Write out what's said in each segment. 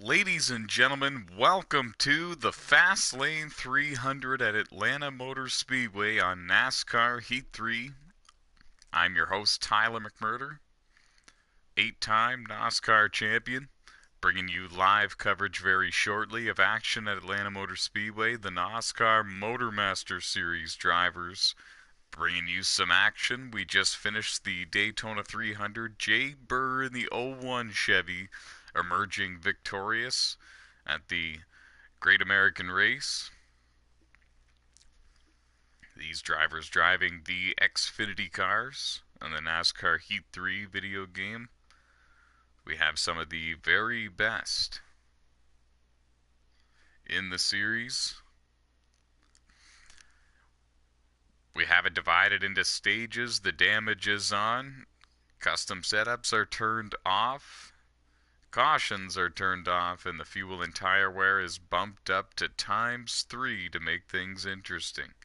Ladies and gentlemen, welcome to the Fastlane 300 at Atlanta Motor Speedway on NASCAR Heat 3. I'm your host, Tyler McMurder, 8-time NOSSCAR champion, bringing you live coverage very shortly of action at Atlanta Motor Speedway. The NOSSCAR MotorMaster Series drivers bringing you some action. We just finished the Daytona 300. Jay Burr in the '01 Chevy emerging victorious at the Great American Race. These drivers driving the Xfinity cars on the NASCAR Heat 3 video game. We have some of the very best in the series. We have it divided into stages. The damage is on. Custom setups are turned off. Cautions are turned off, and the fuel and tire wear is bumped up to ×3 to make things interesting.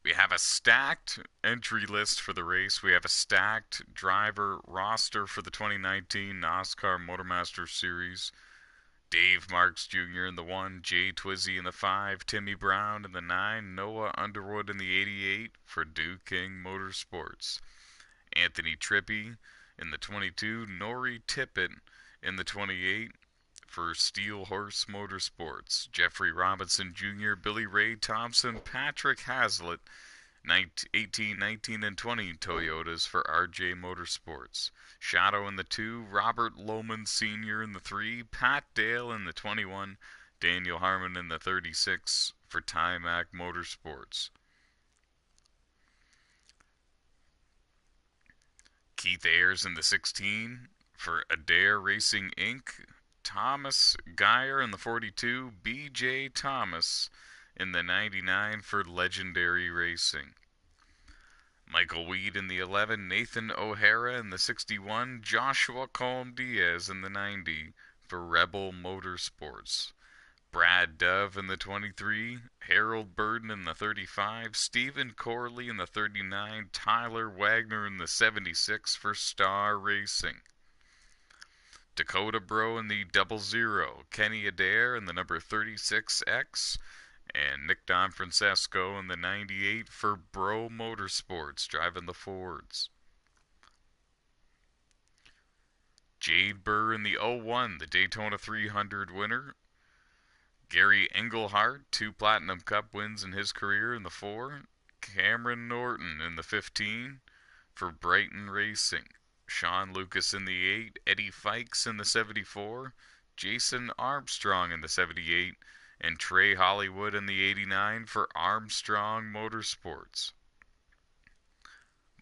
We have a stacked entry list for the race. We have a stacked driver roster for the 2019 NOSSCAR MotorMaster Series. Dave Marks Jr. in the 1, Jay Twizzy in the 5, Timmy Brown in the 9, Noah Underwood in the 88 for Duke King Motorsports. Anthony Trippi in the 22, Nori Tippett in the 28, for Steel Horse Motorsports. Jeffrey Robinson Jr., Billy Ray Thompson, Patrick Hazlitt, 18, 19, and 20 Toyotas for RJ Motorsports. Shadow in the 2, Robert Lohman Sr. in the 3, Pat Dale in the 21, Daniel Harmon in the 36 for Timac Motorsports. Keith Ayers in the 16 for Adair Racing Inc., Thomas Geyer in the 42, B.J. Thomas in the 99 for Legendary Racing. Michael Weed in the 11, Nathan O'Hara in the 61, Joshua Colm Diaz in the 90 for Rebel Motorsports. Brad Dove in the 23, Harold Burden in the 35, Stephen Corley in the 39, Tyler Wagner in the 76 for Star Racing. Dakota Bro in the 00, Kenny Adair in the number 36X, and Nick Don Francesco in the 98 for Bro Motorsports, driving the Fords. Jade Burr in the 01, the Daytona 300 winner. Gary Engelhardt, 2 Platinum Cup wins in his career in the 4. Cameron Norton in the 15 for Brighton Racing. Sean Lucas in the 8, Eddie Fikes in the 74, Jason Armstrong in the 78, and Trey Hollywood in the 89 for Armstrong Motorsports.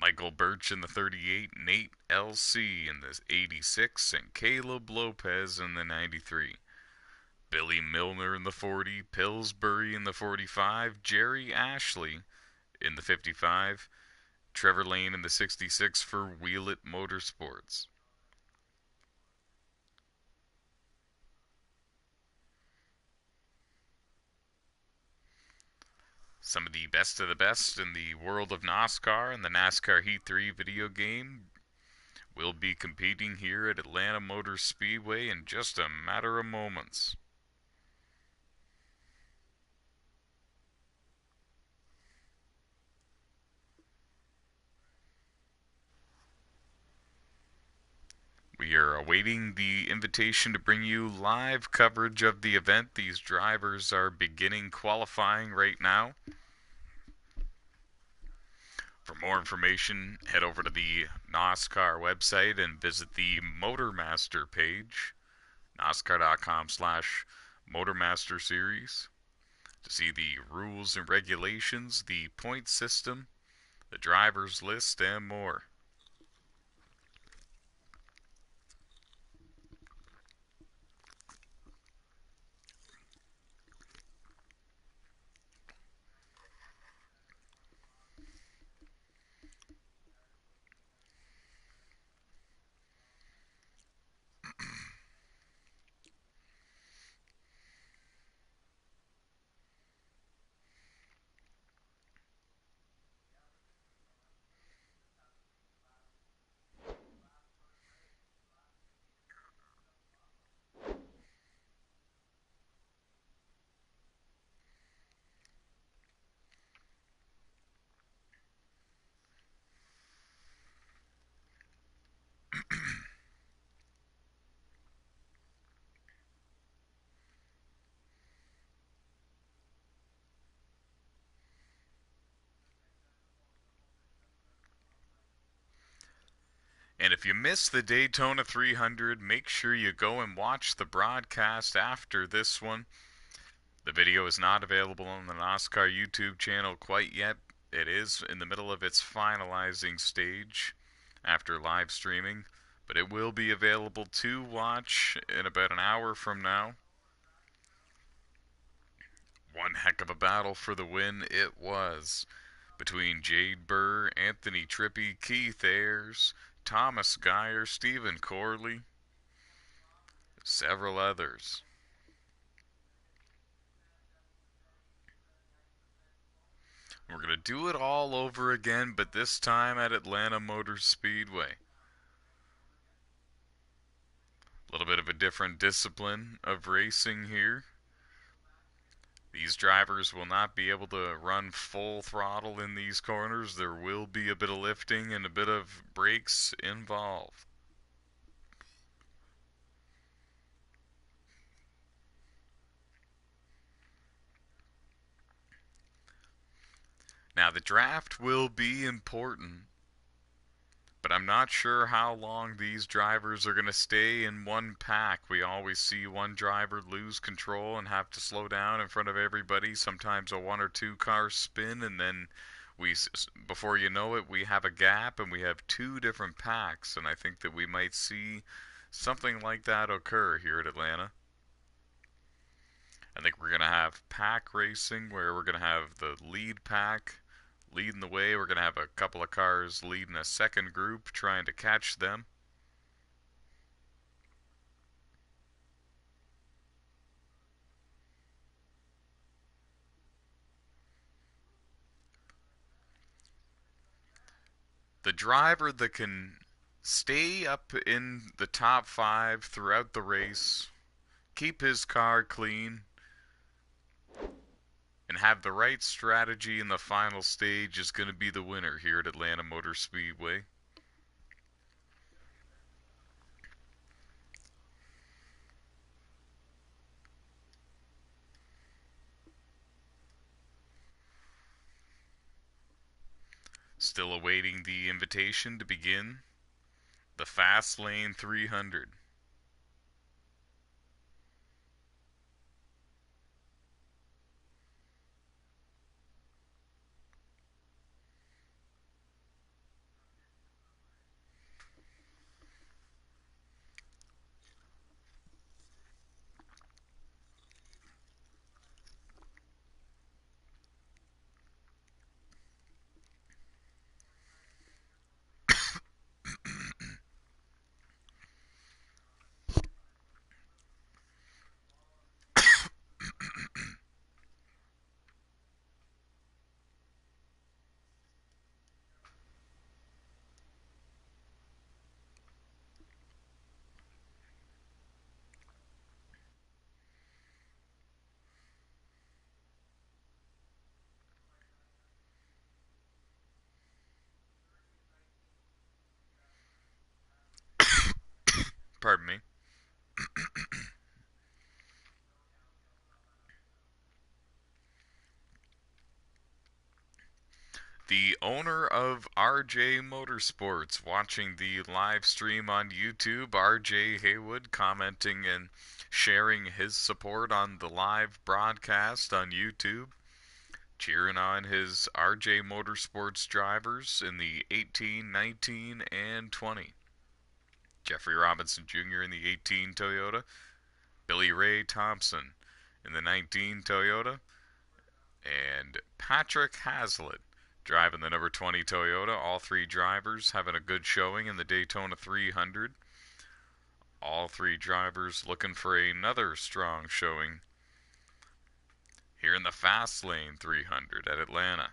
Michael Birch in the 38, Nate L.C. in the 86, and Caleb Lopez in the 93. Billy Milner in the 40, Pillsbury in the 45, Jerry Ashley in the 55, Trevor Lane in the 66 for Wheelit Motorsports. Some of the best in the world of NOSSCAR and the NASCAR Heat 3 video game will be competing here at Atlanta Motor Speedway in just a matter of moments. We are awaiting the invitation to bring you live coverage of the event. These drivers are beginning qualifying right now. For more information, head over to the NOSSCAR website and visit the MotorMaster page, NOSSCAR.com/MotorMaster Series, to see the rules and regulations, the point system, the drivers list, and more. And if you missed the Daytona 300, make sure you go and watch the broadcast after this one. The video is not available on the NOSSCAR YouTube channel quite yet. It is in the middle of its finalizing stage after live streaming, but it will be available to watch in about an hour from now. One heck of a battle for the win it was, between Jade Burr, Anthony Trippi, Keith Ayers, Thomas Geyer, Stephen Corley, several others. We're going to do it all over again, but this time at Atlanta Motor Speedway. A little bit of a different discipline of racing here. These drivers will not be able to run full throttle in these corners. There will be a bit of lifting and a bit of brakes involved. Now, the draft will be important, but I'm not sure how long these drivers are going to stay in one pack. We always see one driver lose control and have to slow down in front of everybody. Sometimes a one or two car spin, and then before you know it, we have a gap and we have two different packs. And I think that we might see something like that occur here at Atlanta. I think we're going to have pack racing where we're going to have the lead pack leading the way. We're going to have a couple of cars leading a second group trying to catch them. The driver that can stay up in the top 5 throughout the race, keep his car clean, and have the right strategy in the final stage is going to be the winner here at Atlanta Motor Speedway. Still awaiting the invitation to begin the Fastlane 300. Pardon me. The owner of RJ Motorsports, watching the live stream on YouTube, RJ Haywood, commenting and sharing his support on the live broadcast on YouTube. cheering on his RJ Motorsports drivers in the 18, 19, and 20. Jeffrey Robinson Jr. in the 18 Toyota, Billy Ray Thompson in the 19 Toyota, and Patrick Hazlitt driving the number 20 Toyota. All three drivers having a good showing in the Daytona 300. All three drivers looking for another strong showing here in the Fastlane 300 at Atlanta.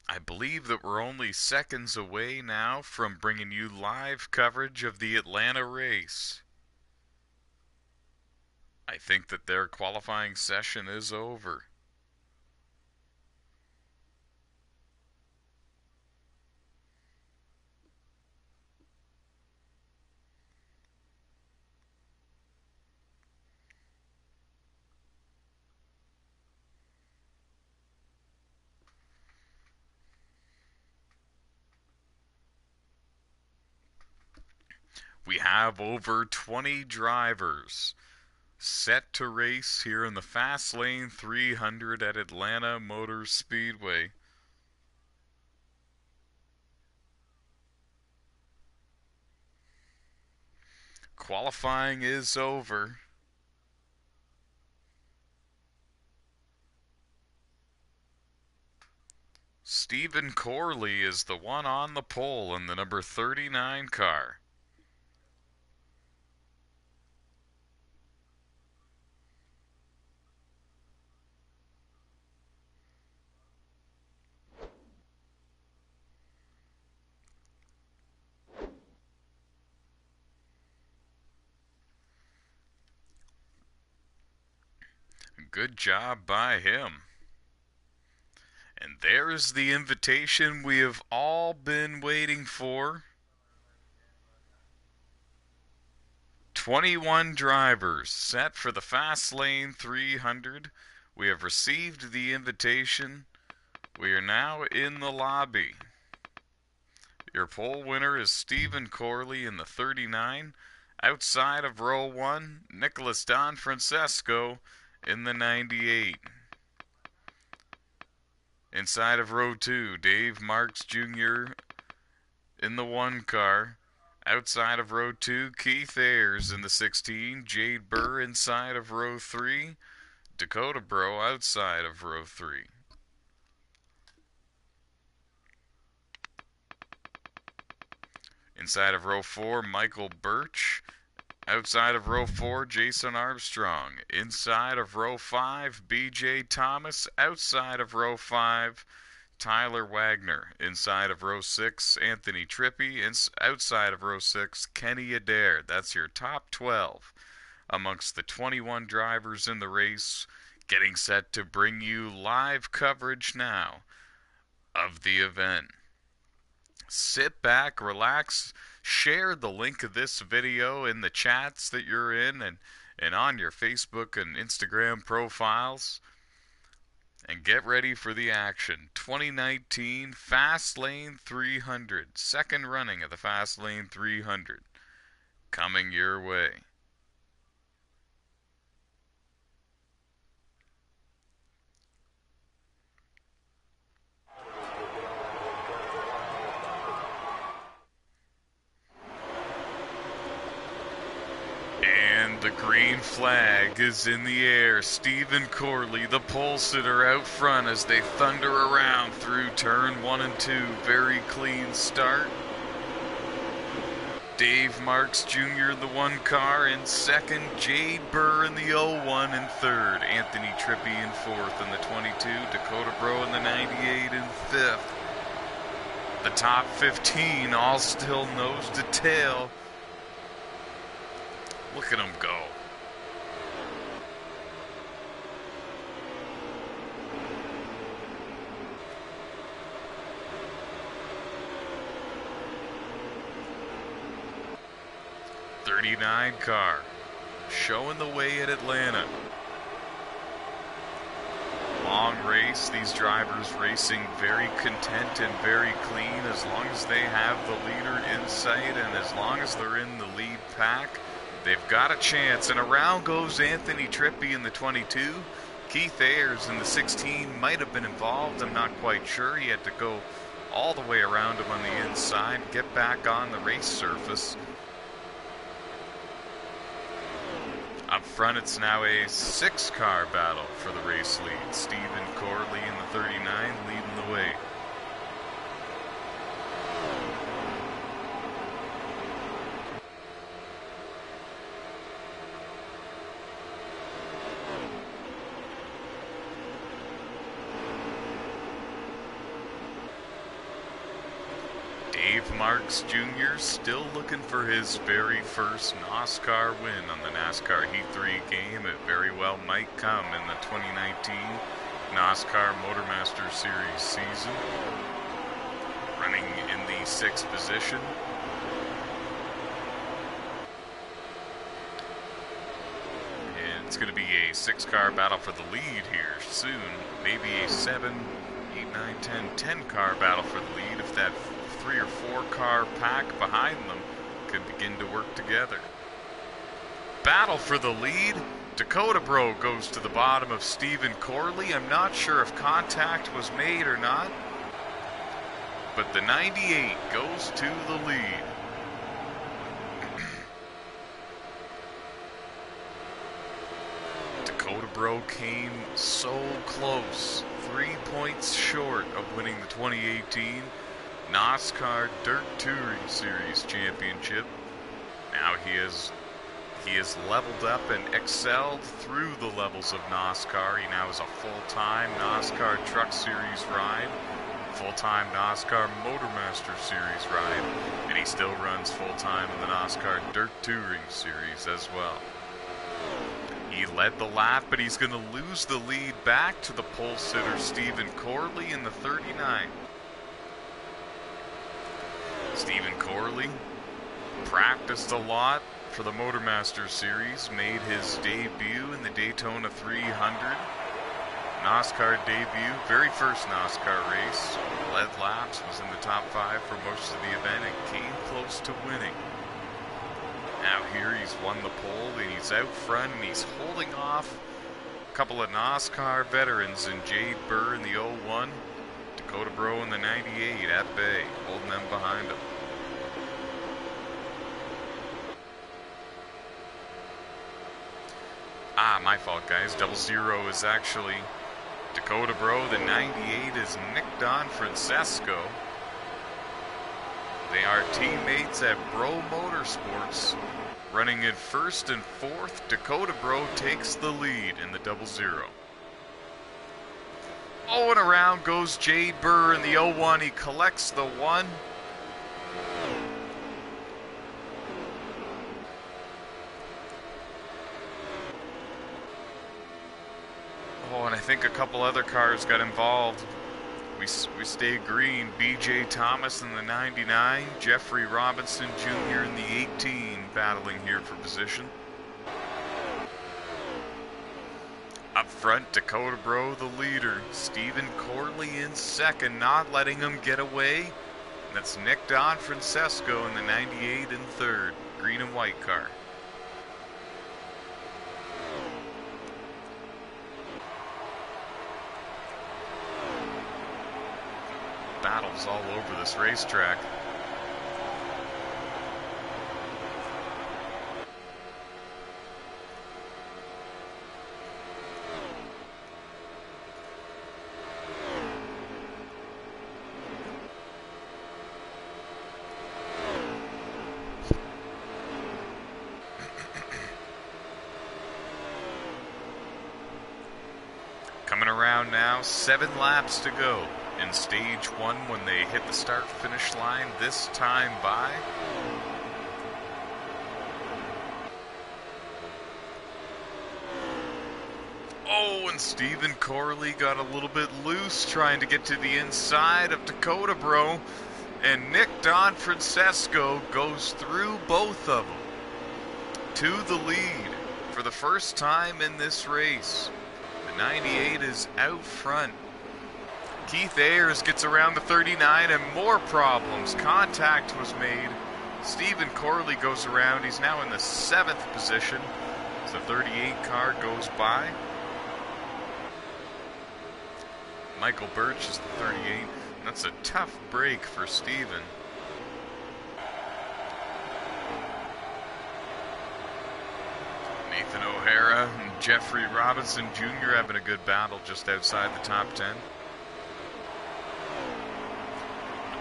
I believe that we're only seconds away now from bringing you live coverage of the Atlanta race. I think that their qualifying session is over. We have over 20 drivers set to race here in the Fastlane 300 at Atlanta Motor Speedway. Qualifying is over. Stephen Corley is the one on the pole in the number 39 car. Good job by him. And there's the invitation we have all been waiting for. 21 drivers set for the Fastlane 300. We have received the invitation. We are now in the lobby. Your pole winner is Stephen Corley in the 39. Outside of row 1, Nicholas Don Francesco in the 98. Inside of row 2, Dave Marks Jr. in the 1 car. Outside of row 2, Keith Ayers in the 16. Jade Burr inside of row 3. Dakota Bro outside of row 3. Inside of row 4, Michael Birch. Outside of row 4, Jason Armstrong. Inside of row 5, BJ Thomas. Outside of row 5, Tyler Wagner. Inside of row 6, Anthony Trippi. Outside of row 6, Kenny Adair. That's your top 12 amongst the 21 drivers in the race, getting set to bring you live coverage now of the event. Sit back, relax, share the link of this video in the chats that you're in and on your Facebook and Instagram profiles. And get ready for the action. 2019 Fastlane 300. Second running of the Fastlane 300. Coming your way. And the green flag is in the air. Stephen Corley, the pole sitter, out front as they thunder around through turn 1 and 2. Very clean start. Dave Marks Jr. in the 1 car in second. Jade Burr in the 01 in third. Anthony Trippi in fourth in the 22. Dakota Bro in the 98 in fifth. The top 15 all still nose to tail. Look at them go. '39 car showing the way at Atlanta. Long long race. These drivers racing very content and very clean as long as they have the leader in sight and as long as they're in the lead pack. They've got a chance. And around goes Anthony Trippi in the 22. Keith Ayers in the 16 might have been involved. I'm not quite sure. He had to go all the way around him on the inside, get back on the race surface. Up front, it's now a 6-car battle for the race lead. Stephen Corley in the 39 leading the way. Dave Marks Jr. still looking for his very first NOSSCAR win on the NASCAR Heat 3 game. It very well might come in the 2019 NOSSCAR MotorMaster Series season. Running in the 6th position. And it's going to be a 6-car battle for the lead here soon. Maybe a 7, 8, 9, 10 car battle for the lead if that 3 or 4 car pack behind them could begin to work together. Battle for the lead. Dakota Bro goes to the bottom of Stephen Corley. I'm not sure if contact was made or not, but the 98 goes to the lead. Dakota Bro came so close, 3 points short of winning the 2018 NOSSCAR Dirt Touring Series Championship. Now he has leveled up and excelled through the levels of NOSSCAR. He now is a full-time NOSSCAR Truck Series ride, full-time NOSSCAR MotorMaster Series ride, and he still runs full-time in the NOSSCAR Dirt Touring Series as well. He led the lap, but he's going to lose the lead back to the pole sitter Stephen Corley in the 39. Stephen Corley practiced a lot for the MotorMaster Series, made his debut in the Daytona 300. NOSSCAR debut, very first NOSSCAR race, led laps, was in the top 5 for most of the event and came close to winning. Now here he's won the pole and he's out front and he's holding off a couple of NOSSCAR veterans in Jade Burr in the 01. Dakota Bro in the 98 at bay, holding them behind him. My fault, guys. 00 is actually Dakota Bro. The 98 is Nick Don Francesco. They are teammates at Bro Motorsports. Running in 1st and 4th, Dakota Bro takes the lead in the 00. Oh, and around goes Jade Burr in the 01. He collects the 1. Oh, and I think a couple other cars got involved. We stayed green. BJ Thomas in the 99. Jeffrey Robinson Jr. in the 18 battling here for position. Up front, Dakota Bro, the leader. Stephen Corley in 2nd, not letting him get away. That's Nick Don Francesco in the 98 in 3rd. Green and white car. Battles all over this racetrack. Coming around now, 7 laps to go in stage 1 when they hit the start-finish line this time by. Oh, and Stephen Corley got a little bit loose trying to get to the inside of Dakota Bro, and Nick Don Francesco goes through both of them to the lead for the first time in this race. The 98 is out front. Keith Ayers gets around the 39 and more problems. Contact was made. Stephen Corley goes around. He's now in the 7th position as the 38 car goes by. Michael Birch is the 38. That's a tough break for Stephen. Nathan O'Hara and Jeffrey Robinson Jr. having a good battle just outside the top 10.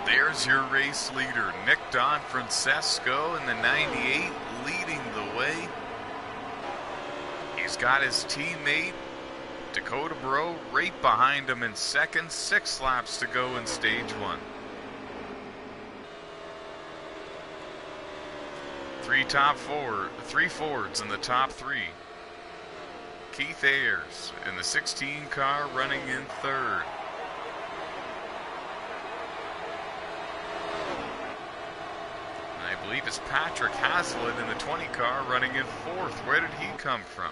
There's your race leader, Nick Don Francesco in the 98, leading the way. He's got his teammate, Dakota Bro, right behind him in second. 6 laps to go in stage 1. 3 Fords in the top 3. Keith Ayers in the 16 car running in 3rd. I believe it's Patrick Hazlitt in the 20 car running in 4th. Where did he come from?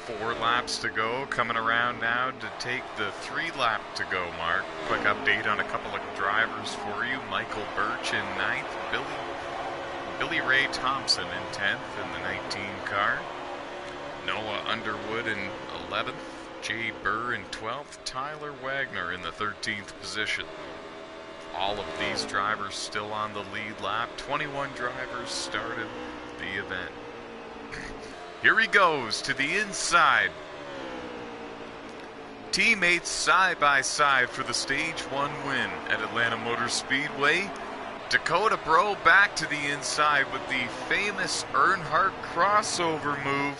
Four laps to go, coming around now to take the 3 lap to go mark. Quick update on a couple of drivers for you. Michael Birch in 9th, Billy Ray Thompson in 10th in the 19 car. Noah Underwood in 11th, Jay Burr in 12th, Tyler Wagner in the 13th position. All of these drivers still on the lead lap. 21 drivers started the event. Here he goes to the inside. Teammates side by side for the stage 1 win at Atlanta Motor Speedway. Dakota Bro back to the inside with the famous Earnhardt crossover move.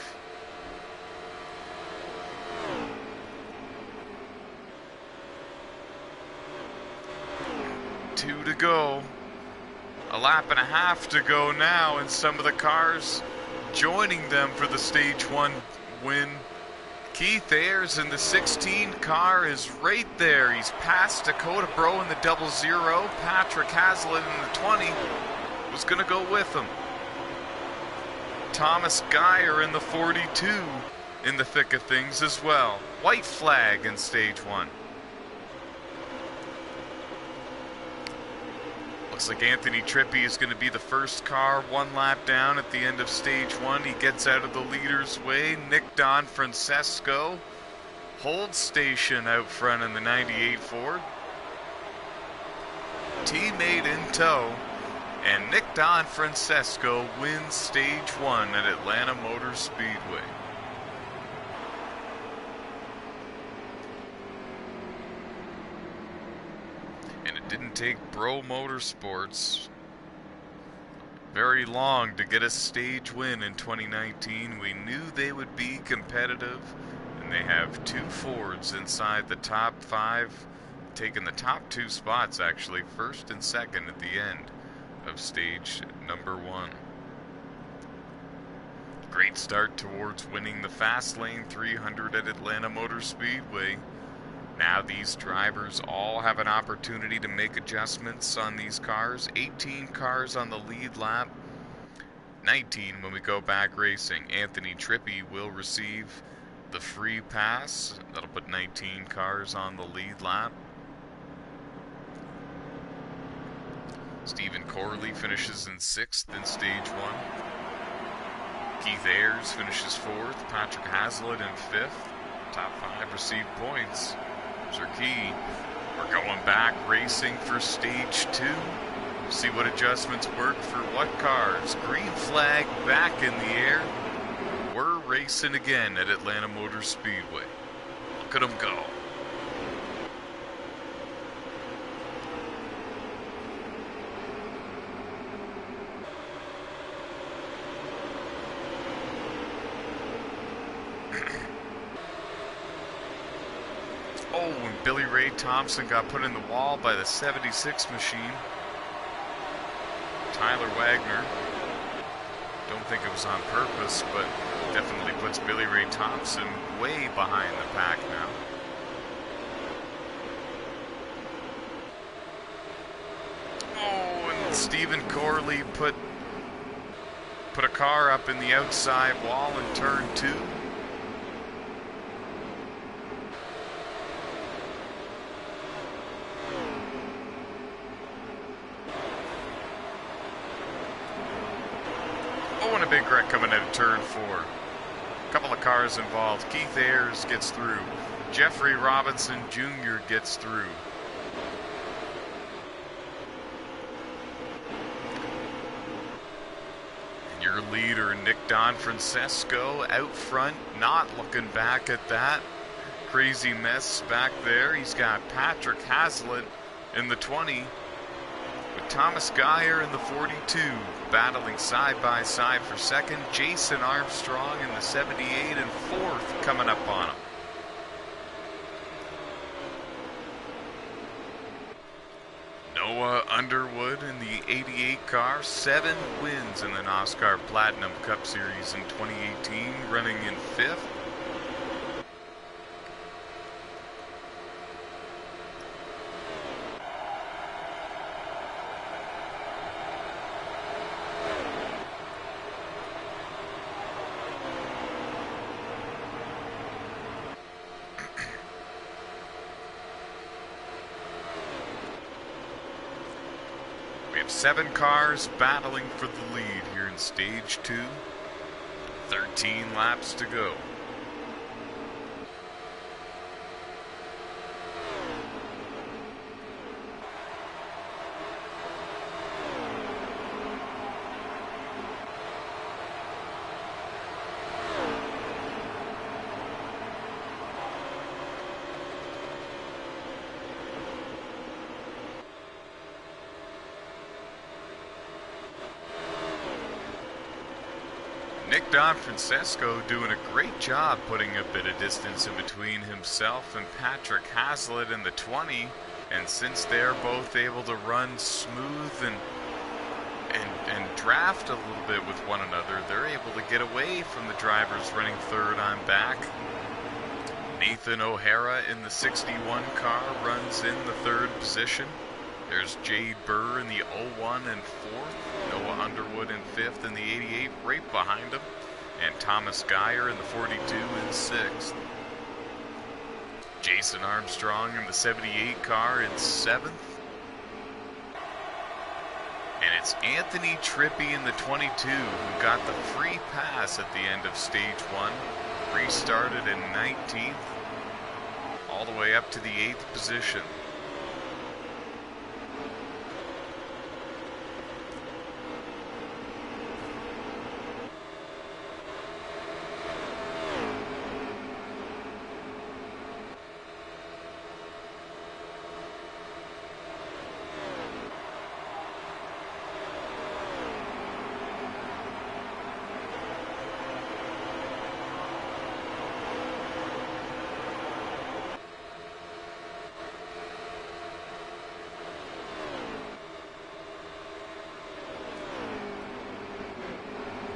Two to go. A lap and a half to go now, and some of the cars joining them for the stage 1 win. Keith Ayers in the 16 car is right there. He's past Dakota Bro in the 00. Patrick Hazlitt in the 20 was going to go with him. Thomas Geyer in the 42 in the thick of things as well. White flag in stage 1. Looks like Anthony Trippi is going to be the first car 1 lap down at the end of stage 1. He gets out of the leader's way. Nick Don Francesco holds station out front in the 98 Ford. Teammate in tow. And Nick Don Francesco wins stage 1 at Atlanta Motor Speedway. And it didn't take Bro Motorsports very long to get a stage win in 2019. We knew they would be competitive, and they have 2 Fords inside the top 5, taking the top 2 spots actually, first and second at the end of stage number 1. Great start towards winning the Fastlane 300 at Atlanta Motor Speedway. Now these drivers all have an opportunity to make adjustments on these cars. 18 cars on the lead lap. 19 when we go back racing. Anthony Trippi will receive the free pass. That'll put 19 cars on the lead lap. Stephen Corley finishes in 6th in stage 1. Keith Ayers finishes 4th. Patrick Hazlitt in 5th. Top 5 receive points. Are key. We're going back racing for stage 2. See what adjustments work for what cars. Green flag back in the air. We're racing again at Atlanta Motor Speedway. Look at them go. Oh, and Billy Ray Thompson got put in the wall by the 76 machine. Tyler Wagner. Don't think it was on purpose, but Definitely puts Billy Ray Thompson way behind the pack now. Oh, and Stephen Corley put a car up in the outside wall in turn 2. Oh, and a big wreck coming out of turn 4. A couple of cars involved. Keith Ayers gets through. Jeffrey Robinson Jr. gets through. And your leader, Nick Don Francesco, out front, not looking back at that crazy mess back there. He's got Patrick Hazlitt in the 20 with Thomas Geyer in the 42, battling side by side for second. Jason Armstrong in the 78 and fourth coming up on him. Noah Underwood in the 88 car, 7 wins in the NOSSCAR Platinum Cup Series in 2018, running in 5th. We have 7 cars battling for the lead here in Stage 2. 13 laps to go. Nick Don Francesco doing a great job putting a bit of distance in between himself and Patrick Hazlitt in the 20, and since they're both able to run smooth and draft a little bit with one another, they're able to get away from the drivers running third on back. Nathan O'Hara in the 61 car runs in the 3rd position. There's Jade Burr in the 01 and 4th, Noah Underwood in 5th in the 88 right behind him, and Thomas Geyer in the 42 in 6th. Jason Armstrong in the 78 car in 7th. And it's Anthony Trippi in the 22 who got the free pass at the end of Stage 1, restarted in 19th, all the way up to the 8th position.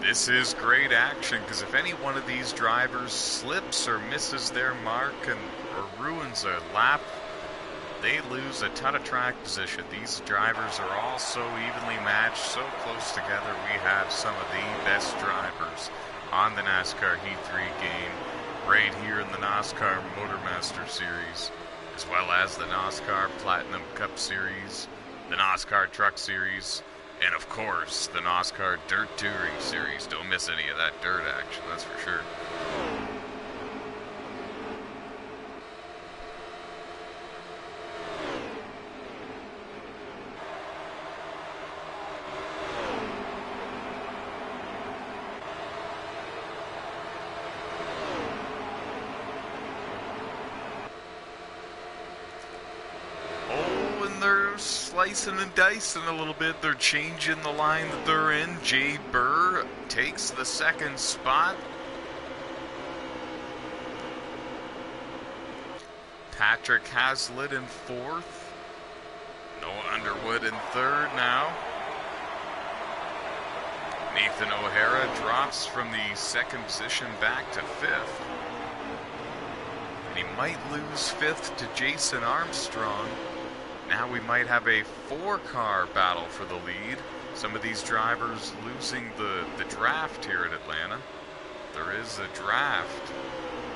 This is great action, because if any one of these drivers slips or misses their mark or ruins a lap, they lose a ton of track position. These drivers are all so evenly matched, so close together. We have some of the best drivers on the NASCAR Heat 3 game right here in the NOSSCAR MotorMaster Series, as well as the NOSSCAR Platinum Cup Series, the NOSSCAR Truck Series, and of course, the NOSSCAR Dirt Touring Series. Don't miss any of that dirt action, that's for sure. Slicing and dicing a little bit. They're changing the line that they're in. Jade Burr takes the 2nd spot. Patrick Hazlitt in 4th. Noah Underwood in 3rd now. Nathan O'Hara drops from the second position back to fifth. And he might lose fifth to Jason Armstrong. Now we might have a 4-car battle for the lead. Some of these drivers losing the draft here at Atlanta. There is a draft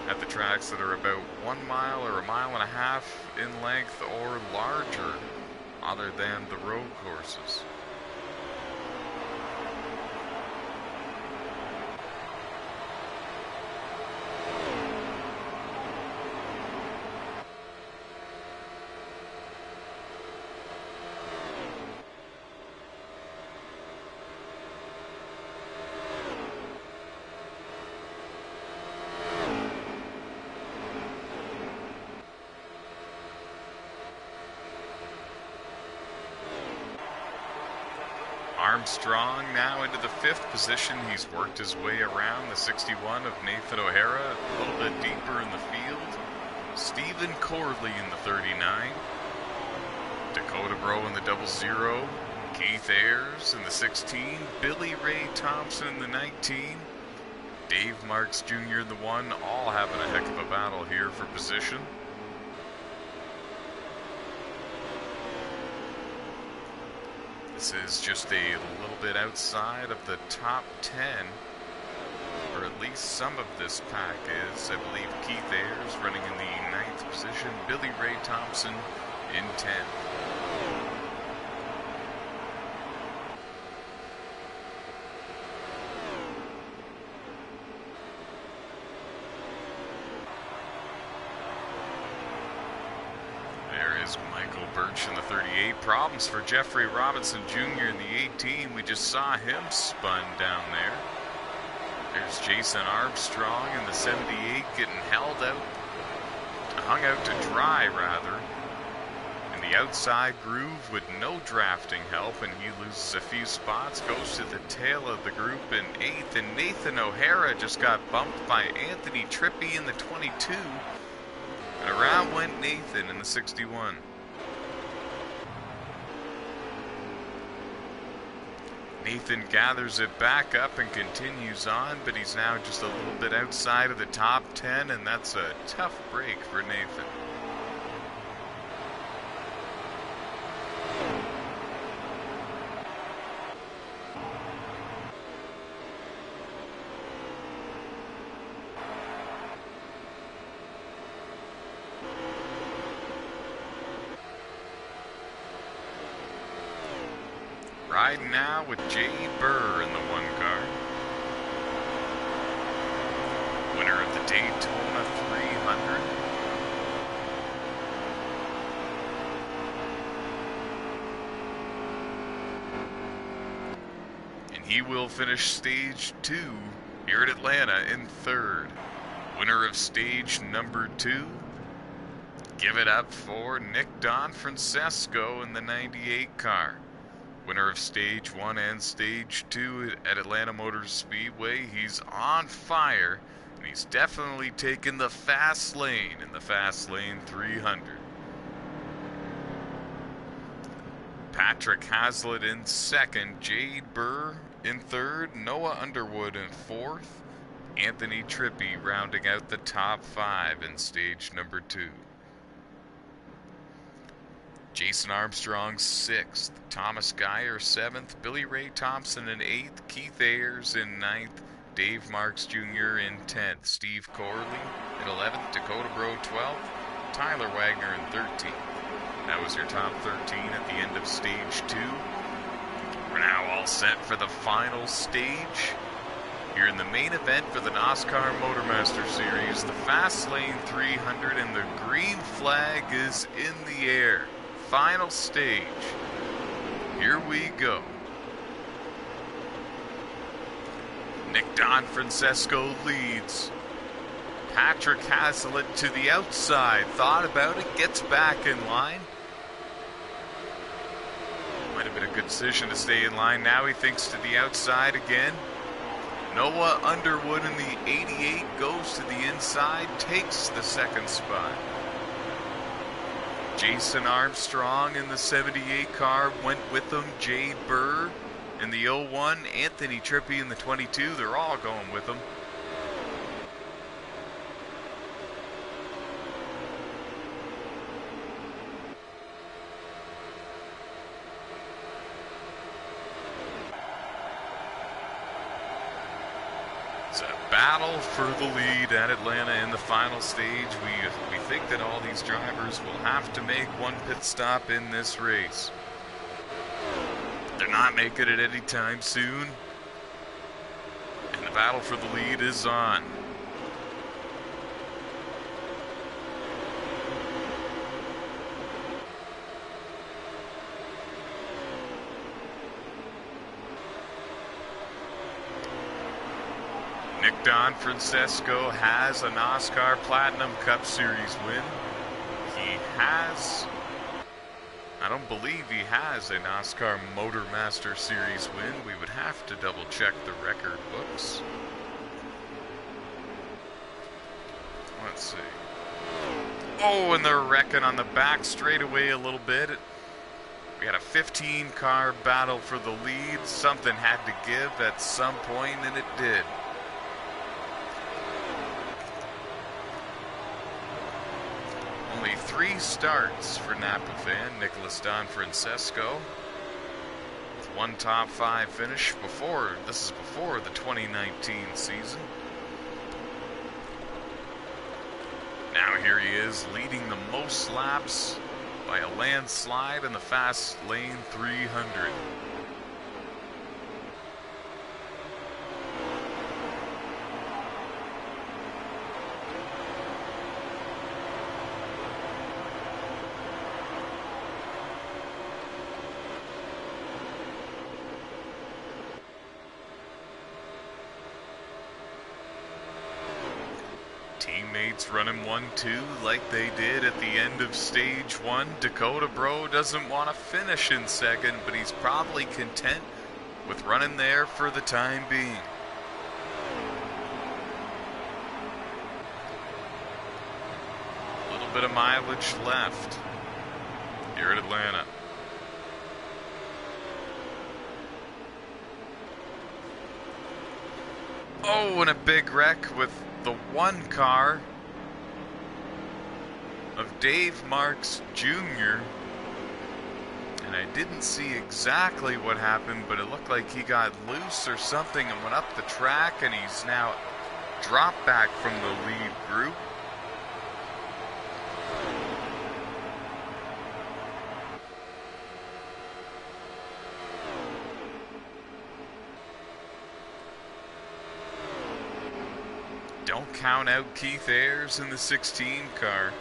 at the tracks that are about 1 mile or 1.5 miles in length or larger, other than the road courses. Armstrong now into the 5th position. He's worked his way around the 61 of Nathan O'Hara, a little bit deeper in the field. Stephen Corley in the 39. Dakota Bro in the 00. Keith Ayers in the 16. Billy Ray Thompson in the 19. Dave Marks Jr. in the 1. All having a heck of a battle here for position. This is just a little bit outside of the top 10, or at least some of this pack is. I believe Keith Ayers running in the 9th position, Billy Ray Thompson in 10th. Michael Birch in the 38. Problems for Jeffrey Robinson Jr. in the 18. We just saw him spun down there. There's Jason Armstrong in the 78 getting hung out to dry rather. In the outside groove with no drafting help, and he loses a few spots, goes to the tail of the group in 8th, and Nathan O'Hara just got bumped by Anthony Trippi in the 22. And around went Nathan in the 61. Nathan gathers it back up and continues on, but he's now just a little bit outside of the top 10, and that's a tough break for Nathan. Riding now with Jay Burr in the 1 car. Winner of the Daytona 300. And he will finish stage 2 here at Atlanta in 3rd. Winner of stage number 2. Give it up for Nick Don Francesco in the 98 car. Winner of stage 1 and stage 2 at Atlanta Motor Speedway. He's on fire, and he's definitely taken the fast lane in the Fastlane 300. Patrick Hazlitt in 2nd, Jade Burr in 3rd, Noah Underwood in 4th, Anthony Trippi rounding out the top 5 in stage number 2. Jason Armstrong 6th, Thomas Geyer 7th, Billy Ray Thompson in 8th, Keith Ayers in 9th, Dave Marks Jr. in 10th, Steve Corley in 11th, Dakota Bro 12th, Tyler Wagner in 13th. That was your top 13 at the end of stage 2. We're now all set for the final stage. Here in the main event for the NOSSCAR MotorMaster Series, the Fastlane 300, and the green flag is in the air. Final stage. Here we go. Nick Don Francesco leads. Patrick Hazlitt to the outside. Thought about it, gets back in line. Might have been a good decision to stay in line. Now he thinks to the outside again. Noah Underwood in the 88 goes to the inside, takes the 2nd spot. Jason Armstrong in the 78 car went with him. Jade Burr in the 01, Anthony Trippi in the 22. They're all going with him. It's a battle for the lead at Atlanta in the final stage. We think that all these drivers will have to make one pit stop in this race. They're not making it anytime soon. And the battle for the lead is on. Nick Don Francesco has a NOSSCAR Platinum Cup Series win. He has, I don't believe he has a NOSSCAR MotorMaster Series win. We would have to double check the record books. Let's see. Oh, and they're wrecking on the back straightaway a little bit. We had a 15-car battle for the lead. Something had to give at some point, and it did. Only 3 starts for Napa fan Nicholas Don Francesco, with 1 top 5 finish before. This is before the 2019 season. Now here he is, leading the most laps by a landslide in the Fastlane 300. Teammates running 1-2 like they did at the end of stage 1. Dakota Bro doesn't want to finish in second, but he's probably content with running there for the time being. A little bit of mileage left here at Atlanta. Oh, and a big wreck with the 1 car of Dave Marks Jr. And I didn't see exactly what happened, but it looked like he got loose or something and went up the track, and he's now dropped back from the lead group. Don't count out Keith Ayers in the 16 car.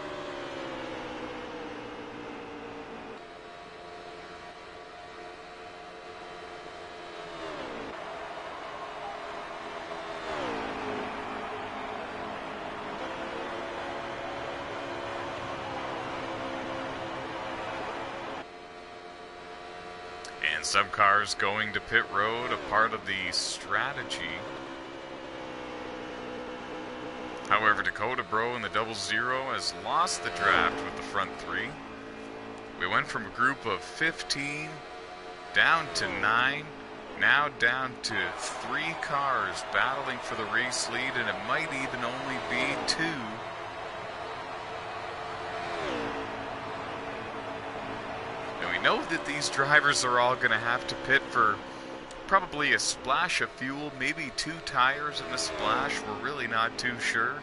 And some cars going to pit road, a part of the strategy. However, Dakota Bro in the 00 has lost the draft with the front 3. We went from a group of 15 down to 9, now down to 3 cars battling for the race lead, and it might even only be 2. And we know that these drivers are all going to have to pit for probably a splash of fuel, maybe 2 tires in a splash. We're really not too sure.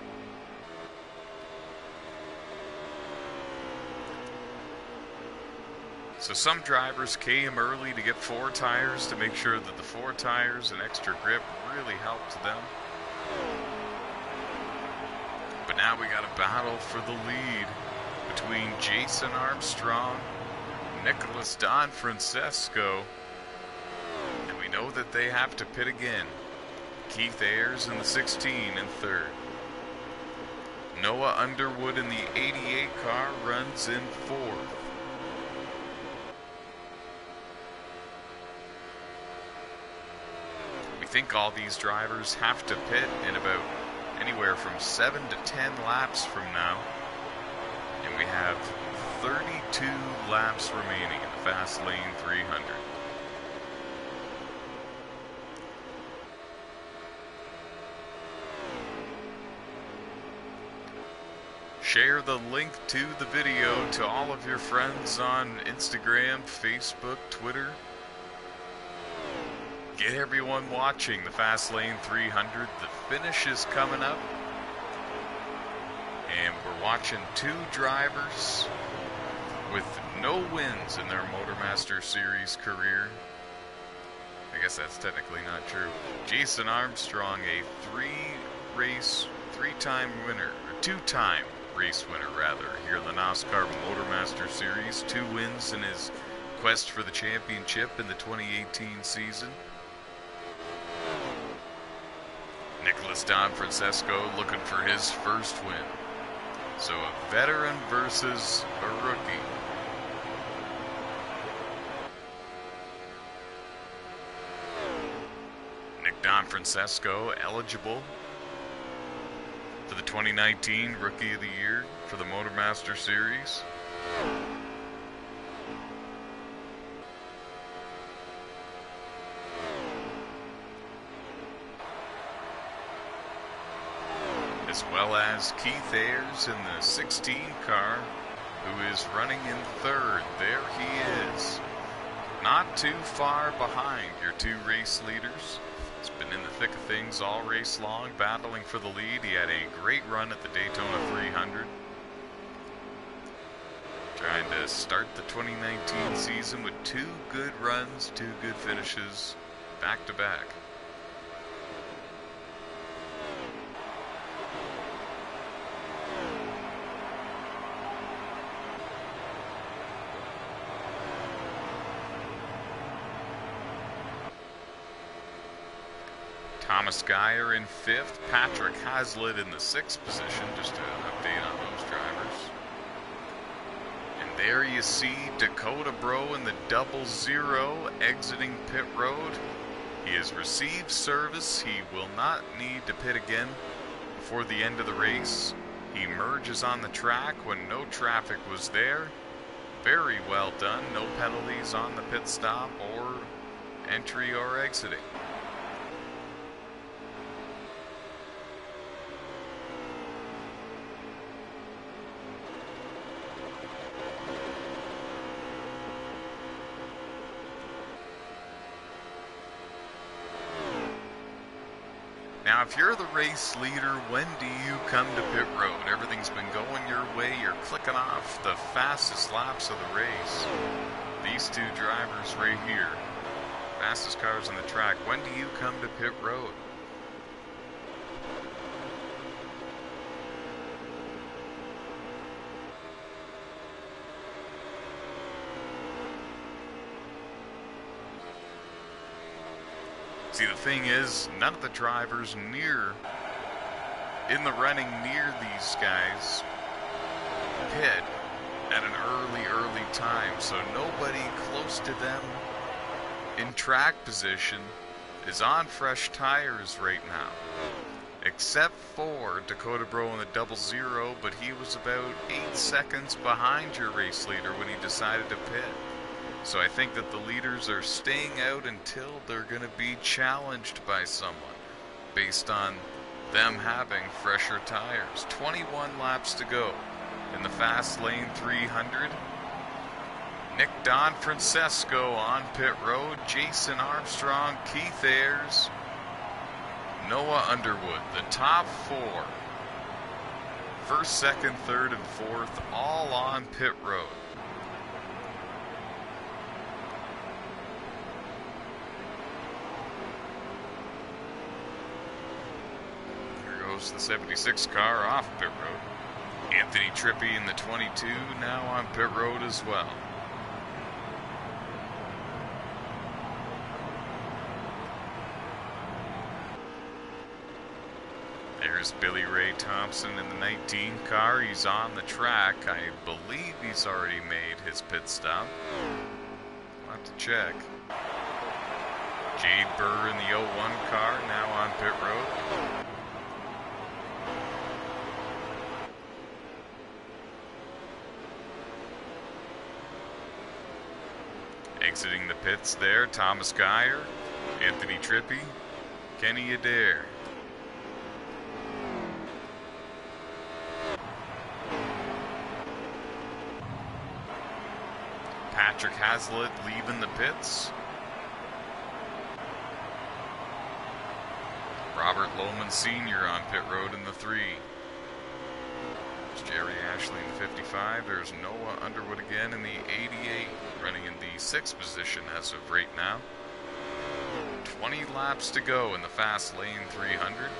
So some drivers came early to get 4 tires to make sure that the 4 tires and extra grip really helped them. But now we got a battle for the lead between Jason Armstrong, Nicholas Don Francesco, and we know that they have to pit again. Keith Ayers in the 16 in 3rd. Noah Underwood in the 88 car runs in 4th. We think all these drivers have to pit in about anywhere from 7 to 10 laps from now. And we have 32 laps remaining in the Fastlane 300. share the link to the video to all of your friends on Instagram, Facebook, Twitter. Get everyone watching the Fastlane 300. The finish is coming up. And we're watching two drivers with no wins in their MotorMaster Series career. I guess that's technically not true. Jason Armstrong, a two-time race winner rather, here in the NOSSCAR MotorMaster Series. 2 wins in his quest for the championship in the 2018 season. Nicholas Don Francesco looking for his first win. So a veteran versus a rookie. Nick Don Francesco eligible for the 2019 Rookie of the Year for the MotorMaster Series. As well as Keith Ayers in the 16 car, who is running in 3rd. There he is. Not too far behind your 2 race leaders. He's been in the thick of things all race long, battling for the lead. He had a great run at the Daytona 300. Trying to start the 2019 season with 2 good runs, 2 good finishes, back to back. Thomas Geyer in 5th, Patrick Hazlitt in the 6th position, just an update on those drivers. And there you see Dakota Bro in the 00 exiting pit road. He has received service. He will not need to pit again before the end of the race. He merges on the track when no traffic was there. Very well done. No penalties on the pit stop or entry or exiting. Now, if you're the race leader, when do you come to pit road? Everything's been going your way. You're clicking off the fastest laps of the race. These 2 drivers right here, fastest cars on the track. When do you come to pit road? See, the thing is, none of the drivers in the running near these guys pit at an early time, so nobody close to them in track position is on fresh tires right now, except for Dakota Bro in the 00, but he was about 8 seconds behind your race leader when he decided to pit. So I think that the leaders are staying out until they're going to be challenged by someone based on them having fresher tires. 21 laps to go in the Fastlane 300. Nick Don Francesco on pit road. Jason Armstrong, Keith Ayers, Noah Underwood. The top 4. 1st, 2nd, 3rd, and 4th, all on pit road. The 76 car off pit road. Anthony Trippi in the 22 now on pit road as well. There's Billy Ray Thompson in the 19 car. He's on the track. I believe he's already made his pit stop. I'll have to check. Jade Burr in the 01 car now on pit road. Exiting the pits there, Thomas Geyer, Anthony Trippi, Kenny Adair. Patrick Hazlitt leaving the pits. Robert Lohman Sr. on pit road in the 3. There's Jerry Ashley in the 55. There's Noah Underwood again in the 88, running in the 6th position as of right now. 20 laps to go in the Fastlane 300.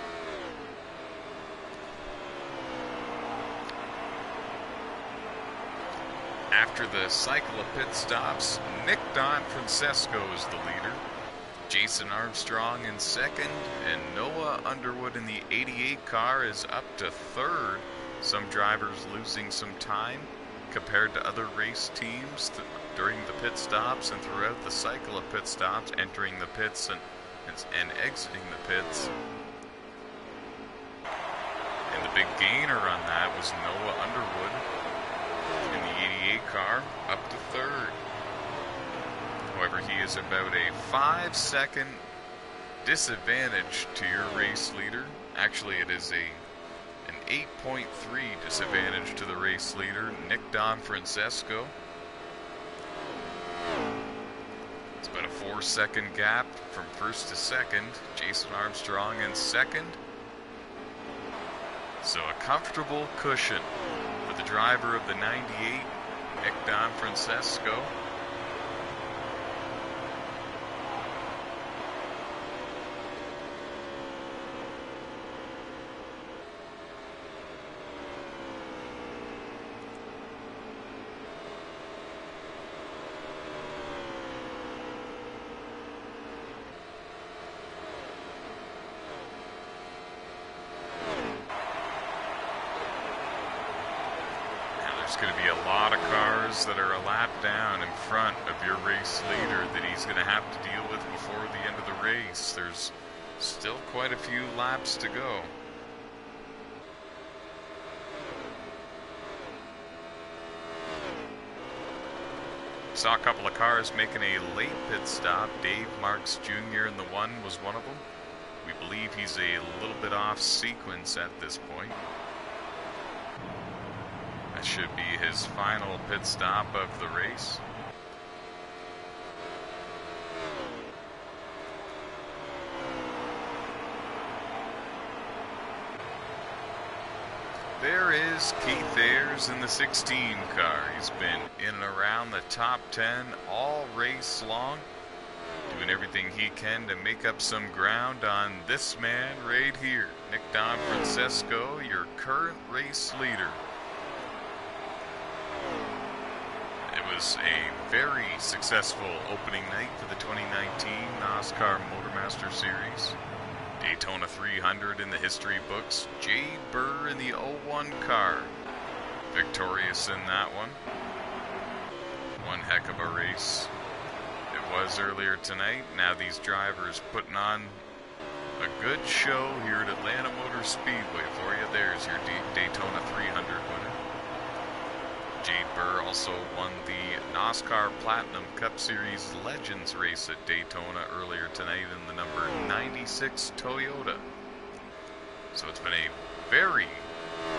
After the cycle of pit stops, Nick Don Francesco is the leader. Jason Armstrong in 2nd, and Noah Underwood in the 88 car is up to 3rd. Some drivers losing some time compared to other race teams during the pit stops and throughout the cycle of pit stops, entering the pits and exiting the pits. And the big gainer on that was Noah Underwood in the 88 car, up to 3rd. However, he is about a 5-second disadvantage to your race leader. Actually, it is an 8.3 disadvantage to the race leader, Nick Don Francesco. It's about a 4-second gap from 1st to 2nd. Jason Armstrong in 2nd. So a comfortable cushion for the driver of the 98, Nick Don Francesco. There's going to be a lot of cars that are a lap down in front of your race leader that he's going to have to deal with before the end of the race. There's still quite a few laps to go. Saw a couple of cars making a late pit stop. Dave Marks Jr. in the 1 was one of them. We believe he's a little bit off sequence at this point. That should be his final pit stop of the race. There is Keith Ayers in the 16 car. He's been in and around the top 10 all race long, doing everything he can to make up some ground on this man right here, Nick Don Francesco, your current race leader. It was a very successful opening night for the 2019 NOSSCAR MotorMaster Series. Daytona 300 in the history books. Jade Burr in the 01 car, victorious in that one. One heck of a race it was earlier tonight. Now these drivers putting on a good show here at Atlanta Motor Speedway for you. There's your Daytona 300 winner. Jade Burr also won the NOSSCAR Platinum Cup Series Legends race at Daytona earlier tonight in the number 96 Toyota. So it's been a very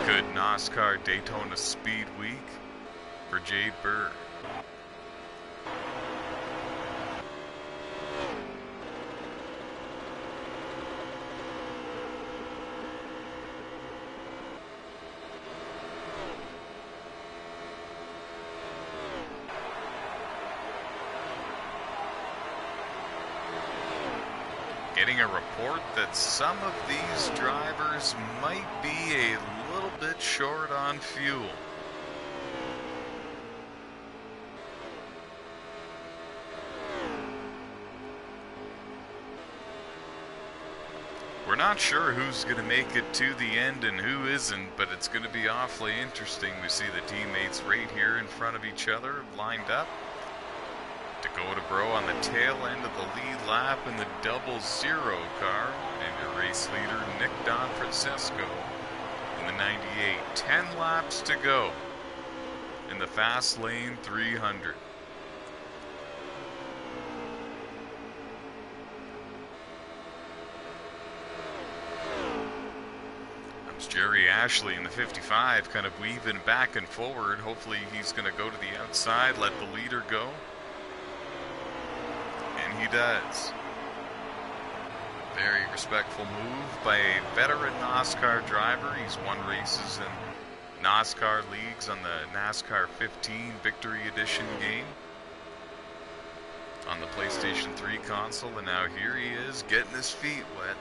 good NOSSCAR Daytona Speed Week for Jade Burr. Getting a report that some of these drivers might be a little bit short on fuel. We're not sure who's going to make it to the end and who isn't, but it's going to be awfully interesting. We see the teammates right here in front of each other lined up. Dakota Bro on the tail end of the lead lap in the 00 car, and your race leader Nick Don Francesco in the 98. 10 laps to go in the Fastlane 300. Jerry Ashley in the 55 kind of weaving back and forward. Hopefully he's going to go to the outside, let the leader go. And he does. Very respectful move by a veteran NOSSCAR driver. He's won races in NOSSCAR leagues on the NASCAR 15 Victory Edition game on the PlayStation 3 console, and now here he is getting his feet wet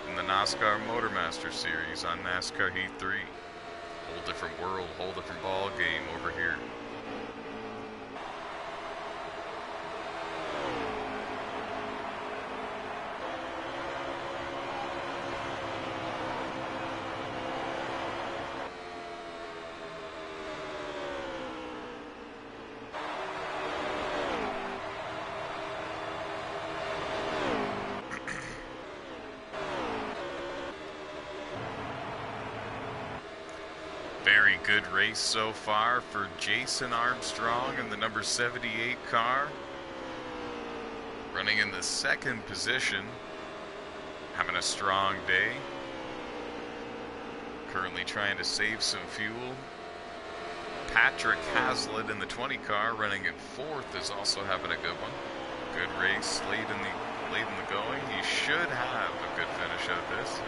in the NOSSCAR MotorMaster series on NASCAR Heat 3. Whole different world, whole different ball game over here. Very good race so far for Jason Armstrong in the number 78 car. Running in the second position. Having a strong day. Currently trying to save some fuel. Patrick Hazlitt in the 20 car running in fourth is also having a good one. Good race late in the going. He should have a good finish out of this.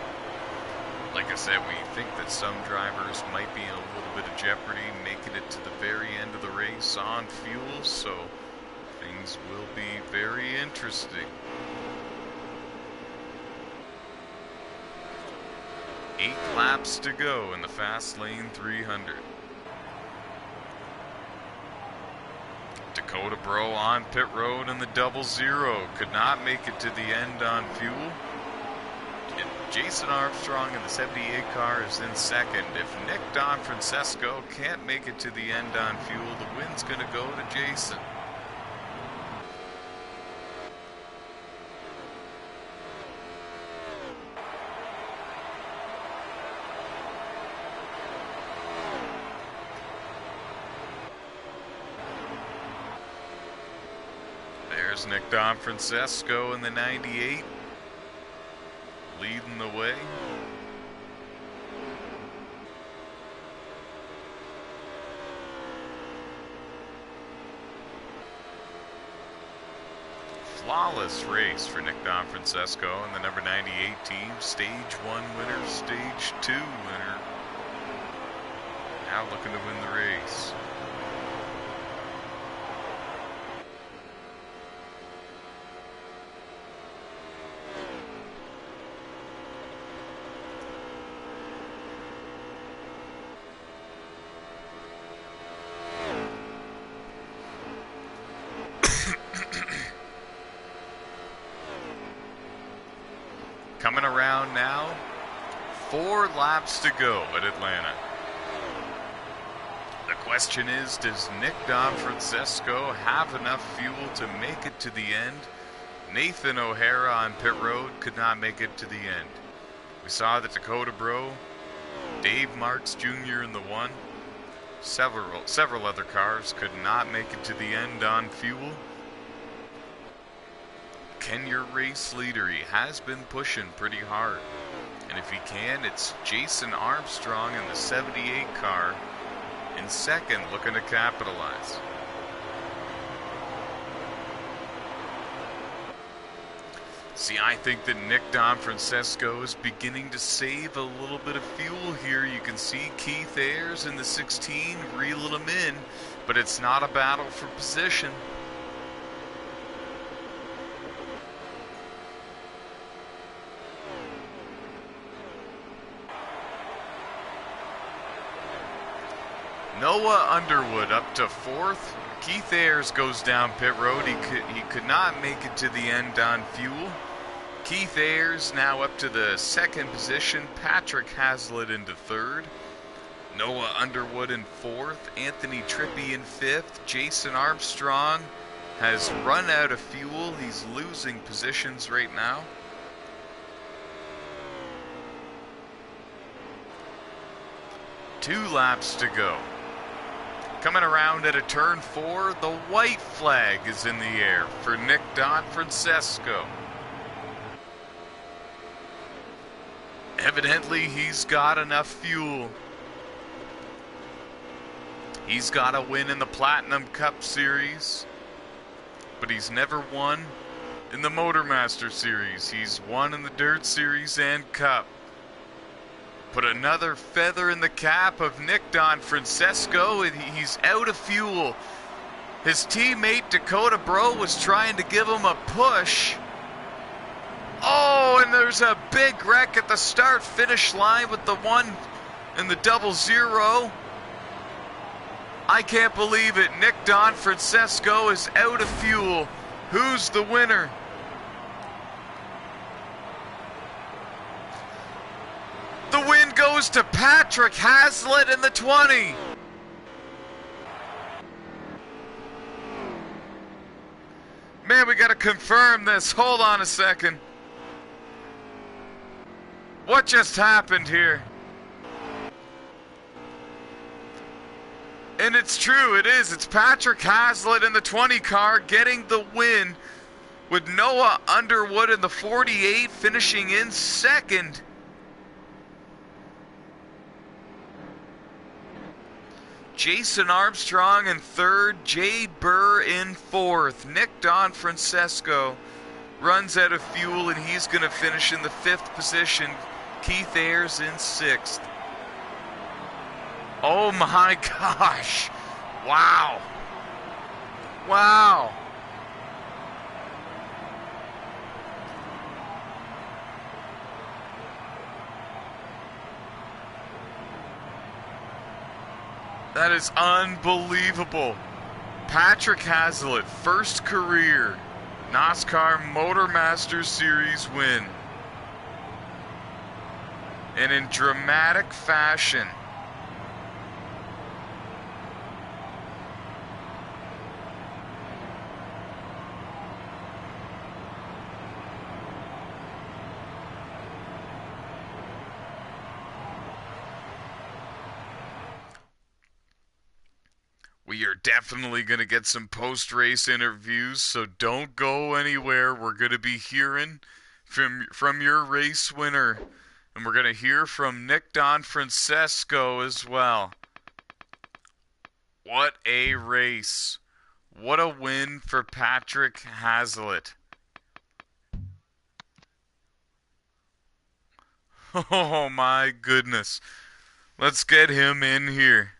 Like I said, we think that some drivers might be in a little bit of jeopardy making it to the very end of the race on fuel, so things will be very interesting. 8 laps to go in the Fastlane 300. Dakota Bro on pit road in the 00. Could not make it to the end on fuel. Jason Armstrong in the 78 car is in second. If Nick Donfrancesco can't make it to the end on fuel, the win's going to go to Jason. There's Nick Donfrancesco in the 98. Leading the way. Flawless race for Nick Donfrancesco and the number 98 team. Stage 1 winner, Stage 2 winner. Now looking to win the race. Coming around now, 4 laps to go at Atlanta. The question is, does Nick Donfrancesco have enough fuel to make it to the end? Nathan O'Hara on pit road could not make it to the end. We saw that Dakota Bro, Dave Marks Jr. in the 1, several other cars could not make it to the end on fuel. Can your race leader? He has been pushing pretty hard. And if he can, it's Jason Armstrong in the 78 car in second, looking to capitalize. See, I think that Nick Donfrancesco is beginning to save a little bit of fuel here. You can see Keith Ayers in the 16 reeling him in, but it's not a battle for position. Noah Underwood up to fourth. Keith Ayers goes down pit road. He could not make it to the end on fuel. Keith Ayers now up to the second position. Patrick Hazlitt into third. Noah Underwood in fourth. Anthony Trippi in fifth. Jason Armstrong has run out of fuel. He's losing positions right now. Two laps to go. Coming around at a turn 4, the white flag is in the air for Nick Donfrancesco. Evidently, he's got enough fuel. He's got a win in the Platinum Cup Series, but he's never won in the MotorMaster Series. He's won in the Dirt Series and Cup. Put another feather in the cap of Nick Francesco, and he's out of fuel. His teammate Dakota Bro was trying to give him a push. Oh, and there's a big wreck at the start-finish line with the 1 and the 00. I can't believe it. Nick Francesco is out of fuel. Who's the winner? The win goes to Patrick Hazlitt in the 20. Man, we gotta confirm this. Hold on a second. What just happened here? And it's true, it is. It's Patrick Hazlitt in the 20 car getting the win, with Noah Underwood in the 48 finishing in second. Jason Armstrong in third, Jay Burr in fourth. Nick Francesco runs out of fuel and he's going to finish in the 5th position. Keith Ayers in 6th. Oh my gosh. Wow. Wow. That is unbelievable. Patrick Hazlitt, first career NOSSCAR MotorMaster Series win. And in dramatic fashion. We are definitely going to get some post-race interviews, so don't go anywhere. We're going to be hearing from your race winner. And we're going to hear from Nick Francesco as well. What a race. What a win for Patrick Hazlitt. Oh my goodness. Let's get him in here.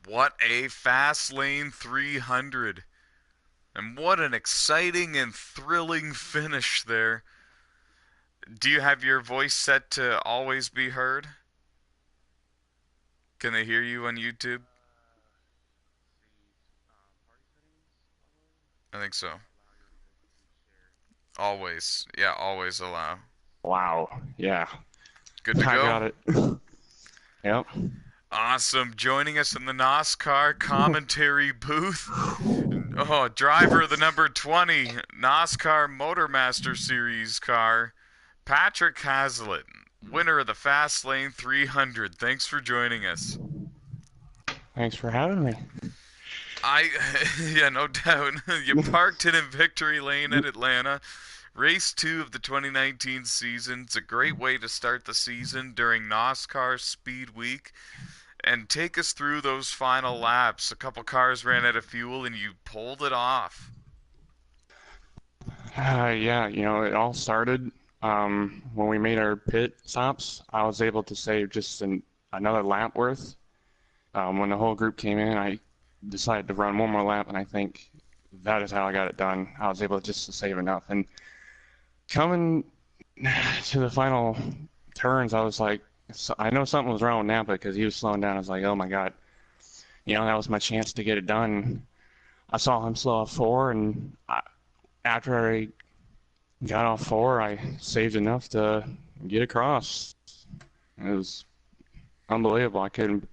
What a Fastlane 300. And what an exciting and thrilling finish there. Do you have your voice set to always be heard? Can they hear you on YouTube? I think so. Always. Yeah, always allow. Wow. Yeah. Good to go? I got it. Yep. Awesome. Joining us in the NOSSCAR commentary booth. Oh, driver of the number 20 NOSSCAR MotorMaster Series car, Patrick Hazlitt, winner of the Fastlane 300. Thanks for joining us. Thanks for having me. Yeah, no doubt. You parked it in Victory Lane at Atlanta. Race 2 of the 2019 season. It's a great way to start the season during NOSSCAR Speed Week. And take us through those final laps. A couple cars ran out of fuel and you pulled it off. Yeah, it all started when we made our pit stops. I was able to save just another lap worth. When the whole group came in, I decided to run one more lap, and I think that is how I got it done. I was able just to save enough. And coming to the final turns, I was like, I know something was wrong with Napa because he was slowing down. I was like, oh my God, that was my chance to get it done. I saw him slow off 4, and after I got off 4, I saved enough to get across. It was unbelievable. I can't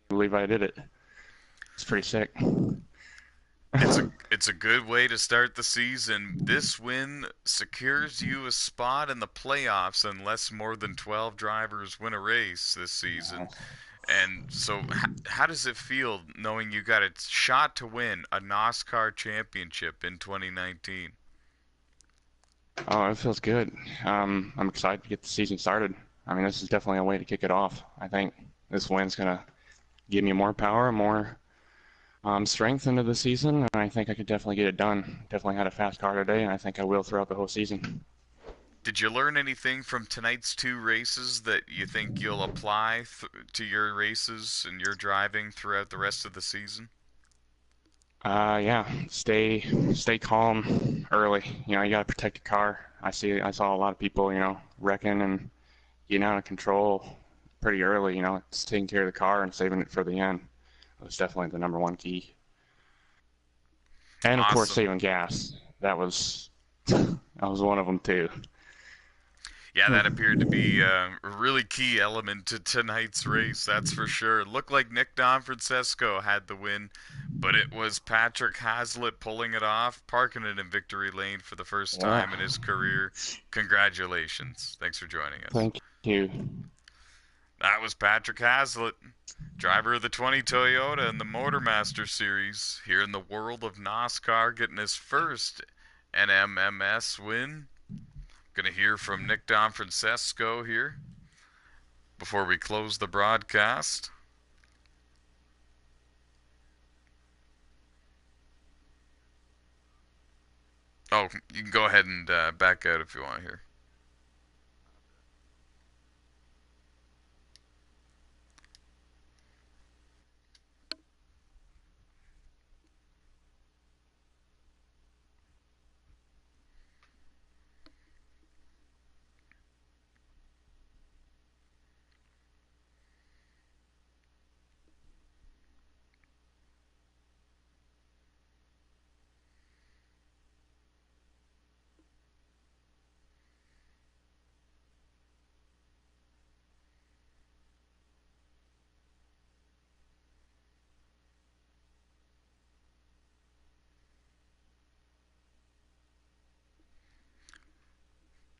believe I did it. It's pretty sick. It's It's a good way to start the season. This win secures you a spot in the playoffs unless more than 12 drivers win a race this season. And so, how does it feel knowing you got a shot to win a NOSSCAR championship in 2019? Oh, it feels good. I'm excited to get the season started. I mean, this is definitely a way to kick it off. I think this win's gonna give me more power, more strength into the season, and I think I could definitely get it done. Definitely had a fast car today, and I think I will throughout the whole season. Did you learn anything from tonight's two races that you think you'll apply to your races and your driving throughout the rest of the season? Yeah, stay calm early. You know, you gotta protect your car. I saw a lot of people, wrecking and getting out of control pretty early. It's taking care of the car and saving it for the end. Was definitely the number one key. And of course, Awesome. saving gas. That was one of them too. Yeah, that appeared to be a really key element to tonight's race, that's for sure. It looked like Nick Francesco had the win, but it was Patrick Hazlitt pulling it off, parking it in victory lane for the first Yeah, time in his career. Congratulations. Thanks for joining us. thank you. That was Patrick Hazlitt, driver of the 20 Toyota in the MotorMaster series, here in the world of NOSSCAR, getting his first NMMS win. Gonna hear from Nick Francesco here before we close the broadcast. Oh, you can go ahead and back out if you want here.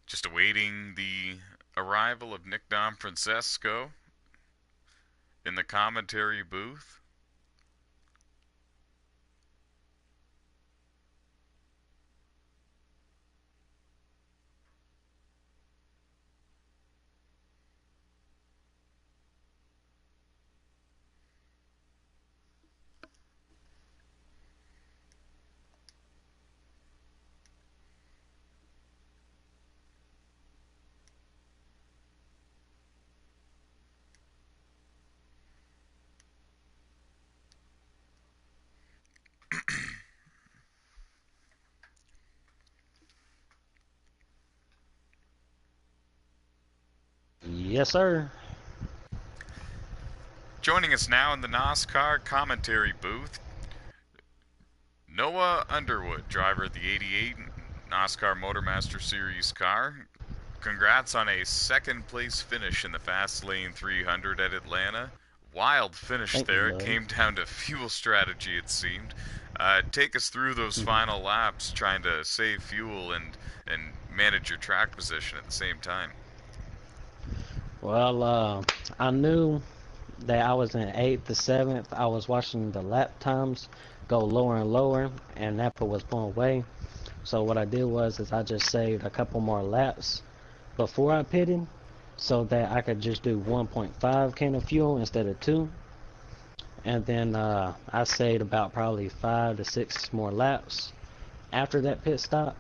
Just awaiting the arrival of Nick Francesco in the commentary booth. Yes, sir. Joining us now in the NOSSCAR commentary booth, Noah Underwood, driver of the 88 NOSSCAR MotorMaster Series car. Congrats on a second place finish in the Fastlane 300 at Atlanta. Wild finish Thank you, there. It bud. came down to fuel strategy, it seemed. Take us through those final laps, trying to save fuel and manage your track position at the same time. Well, I knew that I was in eighth to seventh. I was watching the lap times go lower and lower, and Napa was pulling away. So what I did is I just saved a couple more laps before I pitted, so that I could just do 1.5 can of fuel instead of two. And then I saved about probably 5 to 6 more laps after that pit stop,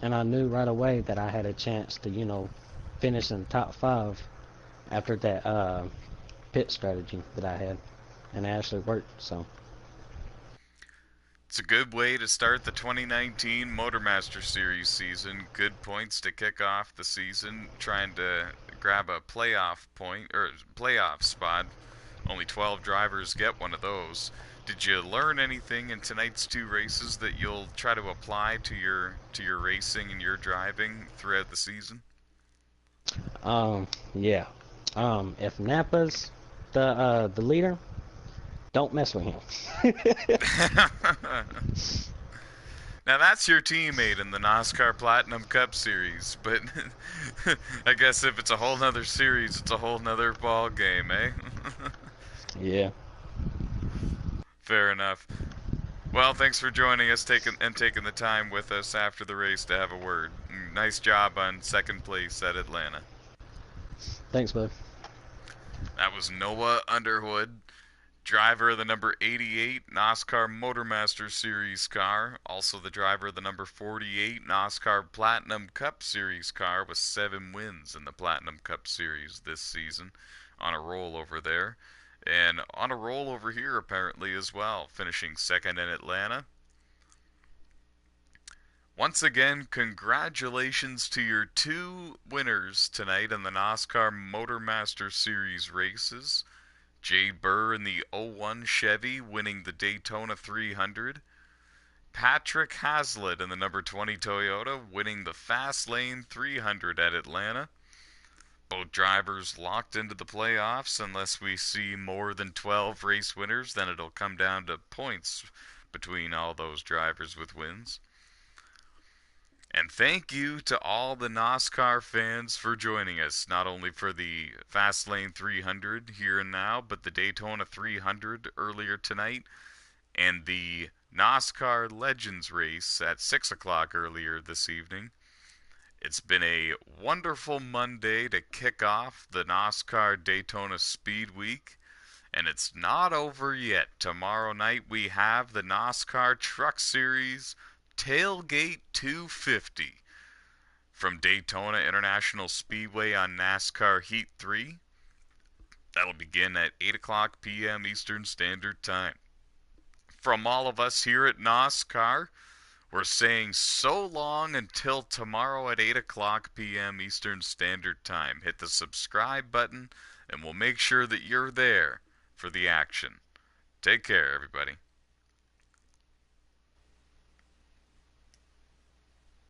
and I knew right away that I had a chance to, finish in the top five after that pit strategy that I had, and it actually worked. So It's a good way to start the 2019 MotorMaster Series season. Good points to kick off the season, trying to grab a playoff point or playoff spot. Only 12 drivers get one of those. Did you learn anything in tonight's two races that you'll try to apply to your racing and your driving throughout the season? yeah, if Napa's the leader, don't mess with him. Now that's your teammate in the NOSSCAR Platinum Cup Series, but I guess if it's a whole nother series, it's a whole nother ball game, eh? Yeah. Fair enough. Well, thanks for joining us taking the time with us after the race to have a word. Nice job on second place at Atlanta. Thanks, bud. That was Noah Underwood, driver of the number 88 NOSSCAR MotorMaster Series car, also the driver of the number 48 NOSSCAR Platinum Cup Series car with 7 wins in the Platinum Cup Series this season. On a roll over there. And on a roll over here apparently as well, finishing second in Atlanta. Once again, congratulations to your 2 winners tonight in the NOSSCAR MotorMaster Series races. Jay Burr in the '01 Chevy winning the Daytona 300. Patrick Hazlitt in the number 20 Toyota winning the Fastlane 300 at Atlanta. Both drivers locked into the playoffs. Unless we see more than 12 race winners, then it'll come down to points between all those drivers with wins. And thank you to all the NOSSCAR fans for joining us, not only for the Fastlane 300 here and now, but the Daytona 300 earlier tonight, and the NOSSCAR Legends race at 6 o'clock earlier this evening. It's been a wonderful Monday to kick off the NOSSCAR Daytona Speed Week, and it's not over yet. Tomorrow night we have the NOSSCAR Truck Series Tailgate 250 from Daytona International Speedway on NASCAR Heat 3. That'll begin at 8 o'clock p.m. Eastern Standard Time. From all of us here at NOSSCAR, we're saying so long until tomorrow at 8 o'clock p.m. Eastern Standard Time. Hit the subscribe button, and we'll make sure that you're there for the action. Take care, everybody.